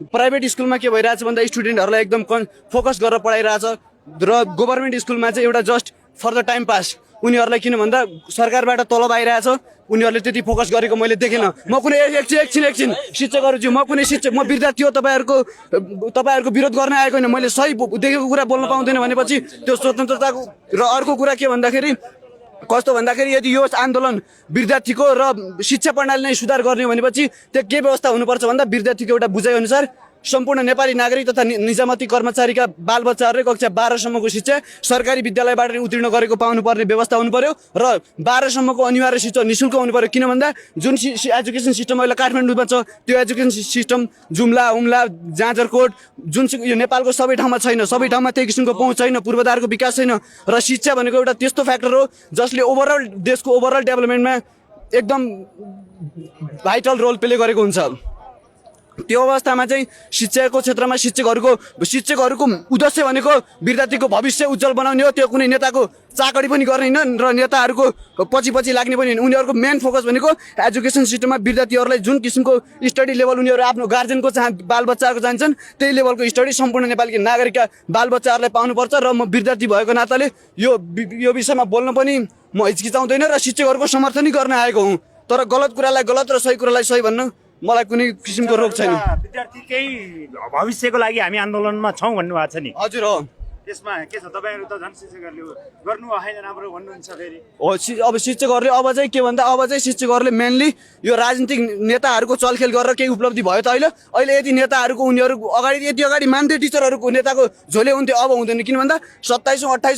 Private स्कुलमा के भइरहेछ भन्दा स्टुडेन्टहरूलाई एकदम फोकस गरेर पढाइरहेछ र गभर्मेन्ट स्कुलमा चाहिँ एउटा just for the time pass उनीहरूलाई किन भन्दा सरकारबाट तलब आइरहेछ उनीहरूले त्यति फोकस गरेको मैले देखेन। म कुनै एकछिन शिक्षकहरू म कुनै शिक्षक म विद्यार्थी हो तपाईँहरूको विरोध गर्न आएको होइन। मैले सही देखेको कुरा बोल्न पाउँदैन भनेपछि त्यो स्वतन्त्रताको र अर्को कुरा के भन्दाखेरि कस्तो भन्दाखेरि यदि यो आन्दोलन विद्यार्थीको र शिक्षा प्रणाली नै सुधार गर्ने भनेपछि त्यो के व्यवस्था हुनुपर्छ भन्दा विद्यार्थीको एउटा बुझाइ अनुसार सम्पूर्ण नेपाली नागरिक तथा निजामती कर्मचारीका बालबच्चाहरूले कक्षा 12 सम्मको शिक्षा सरकारी विद्यालयबाट नै उत्तीर्ण गरेको पाउनुपर्ने व्यवस्था हुनु पर्यो र 12 सम्मको अनिवार्य शिक्षा निःशुल्क हुनु पर्यो। किन भन्दा जुन एजुकेसन सिस्टम अहिले काठमाडौँमा छ त्यो एजुकेसन सिस्टम जुम्ला हुम्ला जाजरकोट जुन यो नेपालको सबै ठाउँमा छैन, सबै ठाउँमा त्यही किसिमको पहुँच छैन, पूर्वाधारको विकास छैन र शिक्षा भनेको एउटा त्यस्तो फ्याक्टर हो जसले देशको ओभरअल डेभलपमेन्टमा एकदम भाइटल रोल प्ले गरेको हुन्छ। त्यो अवस्थामा चाहिँ शिक्षाको क्षेत्रमा शिक्षकहरूको उद्देश्य भनेको विद्यार्थीको भविष्य उज्जवल बनाउने हो। त्यो कुनै नेताको चाकडी पनि गर्ने होइन र नेताहरूको पछि लाग्ने पनि होइन। उनीहरूको मेन फोकस भनेको एजुकेसन सिस्टममा विद्यार्थीहरूलाई जुन किसिमको स्टडी लेभल उनीहरू आफ्नो गार्जेनको बालबच्चाहरूको चाहन्छन् त्यही लेभलको स्टडी सम्पूर्ण नेपाली नागरिकका बालबच्चाहरूलाई पाउनुपर्छ। र म विद्यार्थी भएको नाताले यो विषयमा बोल्न पनि म हिचकिचाउँदैन र शिक्षकहरूको समर्थनै गर्न आएको हुँ। तर गलत कुरालाई गलत र सही कुरालाई सही भन्न मलाई कुनै किसिमको रोग छैन। विद्यार्थीकै भविष्यको लागि हामी आन्दोलनमा छौँ भन्नुभएको छ नि? हजुर हो। त्यसमा के छ तपाईहरु त झन् शिक्षकहरूले गर्नु होइन राम्रो भन्नुहुन्छ फेरि? हो अब शिक्षकहरूले अब चाहिँ के भन्दा अब चाहिँ शिक्षकहरूले मेनली यो राजनीतिक नेताहरूको चलखेल गरेर केही उपलब्धि भयो त अहिले यदि नेताहरूको उनीहरू यति अगाडि मान्थे टिचरहरूको नेताको झोले हुन्थ्यो अब हुँदैन। किन भन्दा 27औं 28औं